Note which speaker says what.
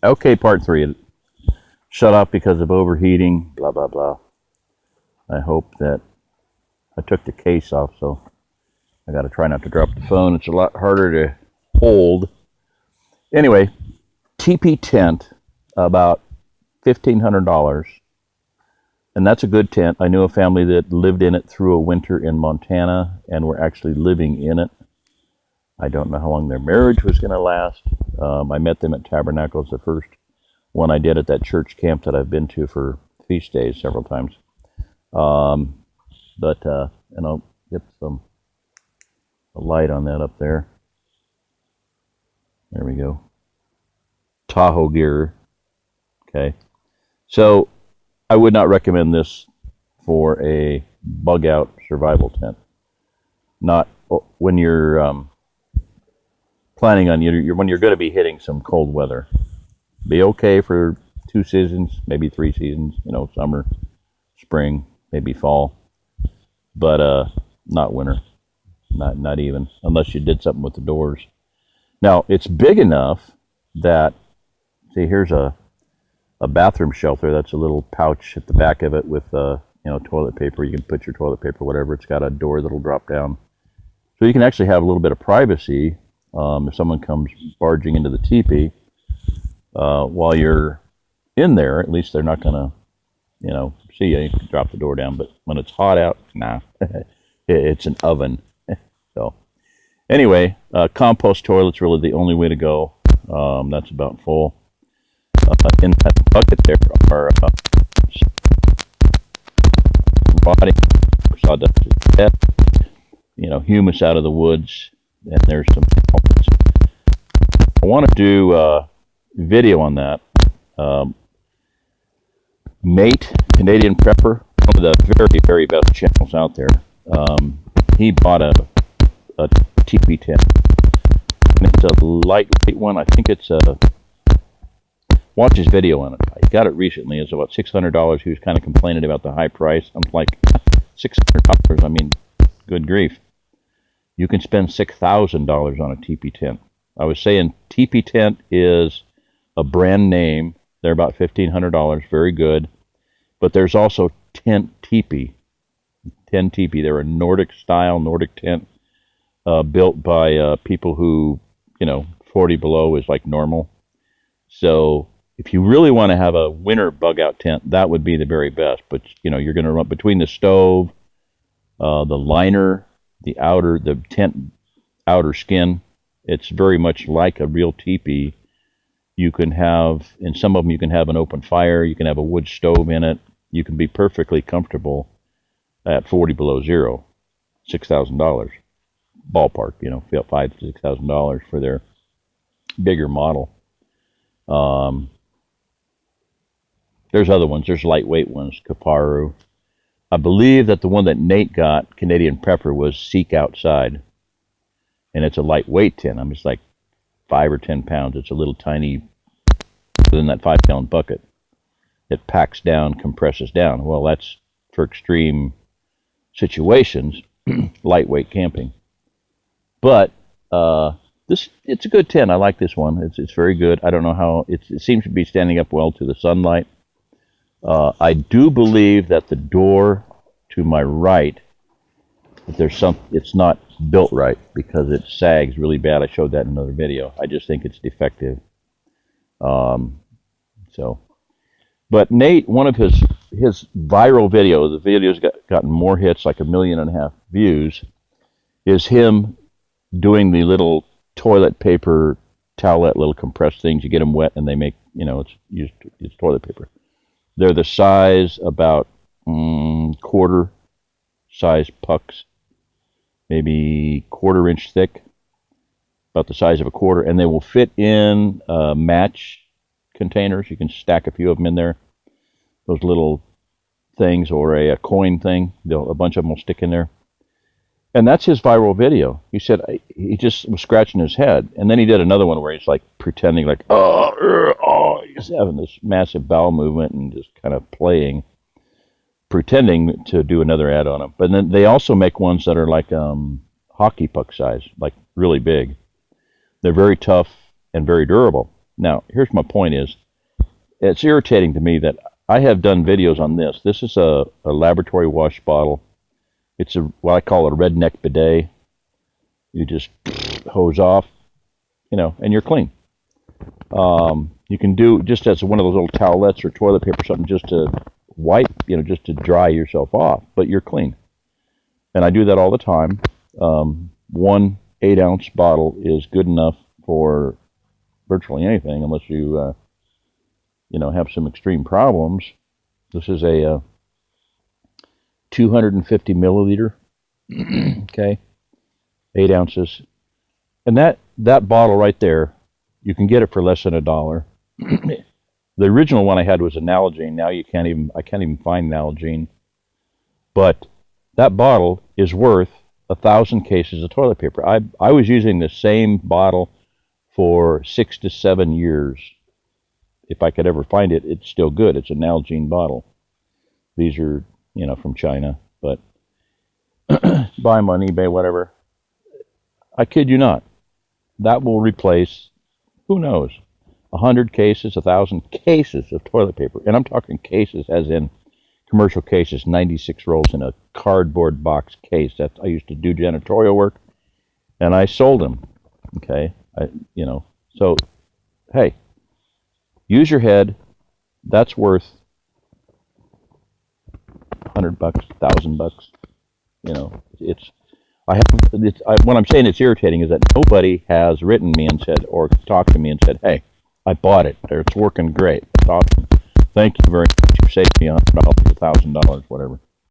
Speaker 1: Okay, part 3. Shut off because of overheating, blah, blah, blah. I hope that I took the case off, so I got to try not to drop the phone. It's a lot harder to hold. Anyway, TipiTent, about $1,500. And that's a good tent. I knew a family that lived in it through a winter in Montana and were actually living in it. I don't know how long their marriage was going to last. I met them at Tabernacles, the first one I did at that church camp that I've been to for feast days several times. And I'll get a light on that up there. There we go. Tahoe gear. Okay. So I would not recommend this for a bug out survival tent. Not when you're planning on when you're going to be hitting some cold weather. Be okay for 2 seasons, maybe 3 seasons, summer, spring, maybe fall, but not winter, not even, unless you did something with the doors. Now, it's big enough that, see, here's a bathroom shelter. That's a little pouch at the back of it with toilet paper. You can put your toilet paper, whatever. It's got a door that'll drop down. So you can actually have a little bit of privacy if someone comes barging into the teepee while you're in there. At least they're not going to, see you. You can drop the door down. But when it's hot out, nah, it's an oven. So anyway, compost toilet's really the only way to go. That's about full. In that bucket there are rotting sawdust, humus out of the woods, and there's some elements. I want to do a video on that. Nate, Canadian Prepper, one of the very, very best channels out there. He bought a TipiTent, and it's a lightweight one. I think it's a watch his video on it. I got it recently. It's about $600. He was kind of complaining about the high price. I'm like, $600? I mean, good grief. You can spend $6,000 on a TipiTent. I was saying TipiTent is a brand name. They're about $1,500. Very good. But there's also TenTipi. TenTipi. They're a Nordic tent built by people who, 40 below is like normal. So if you really want to have a winter bug out tent, that would be the very best. But you're going to run between the stove, the liner, the tent outer skin. It's very much like a real teepee. You can have, in some of them, you can have an open fire. You can have a wood stove in it. You can be perfectly comfortable at 40 below zero. $6,000 ballpark. $5,000 to $6,000 for their bigger model. There's other ones. There's lightweight ones, Kaparu. I believe that the one that Nate got, Canadian Prepper, was Seek Outside. And it's a lightweight tent. It's like 5 or 10 pounds. It's a little tiny, within that 5-gallon bucket. It packs down, compresses down. Well, that's for extreme situations, lightweight camping. But it's a good tent. I like this one. It's very good. I don't know how it seems to be standing up well to the sunlight. I do believe that the door to my right, it's not built right because it sags really bad. I showed that in another video. I just think it's defective. But Nate, one of his viral videos, the video's gotten more hits, like 1.5 million views, is him doing the little toilet paper towelette, little compressed things. You get them wet and they make, it's toilet paper. They're the size about quarter size pucks, maybe 1/4 inch thick, about the size of a quarter, and they will fit in match containers. You can stack a few of them in there, those little things, or a coin thing. A bunch of them will stick in there. And that's his viral video. He said he just was scratching his head. And then he did another one where he's like pretending like, he's having this massive bowel movement and just kind of pretending to do another ad on him. But then they also make ones that are like hockey puck size, like really big. They're very tough and very durable. Now, here's my point is, it's irritating to me that I have done videos on this. This is a laboratory wash bottle. It's what I call a Redneck bidet. You just hose off, and you're clean. You can do just as one of those little towelettes or toilet paper or something just to wipe, just to dry yourself off, but you're clean. And I do that all the time. 1 8-ounce bottle is good enough for virtually anything, unless you, have some extreme problems. This is a 250 milliliter, okay, 8 ounces. And that bottle right there, you can get it for less than $1. The original one I had was a Nalgene. Now I can't even find Nalgene. But that bottle is worth 1,000 cases of toilet paper. I was using the same bottle for 6 to 7 years. If I could ever find it, it's still good. It's a Nalgene bottle. These are, from China, but buy them on eBay, whatever. I kid you not. That will replace, who knows, 100 cases, 1,000 cases of toilet paper. And I'm talking cases as in commercial cases, 96 rolls in a cardboard box case. I used to do janitorial work, and I sold them. Okay, So, hey, use your head. That's worth $100, $1,000. What I'm saying it's irritating is that nobody has written me and said, or talked to me and said, hey, I bought it, or it's working great. It's awesome. Thank you very much. You saved me $100, $1,000, whatever.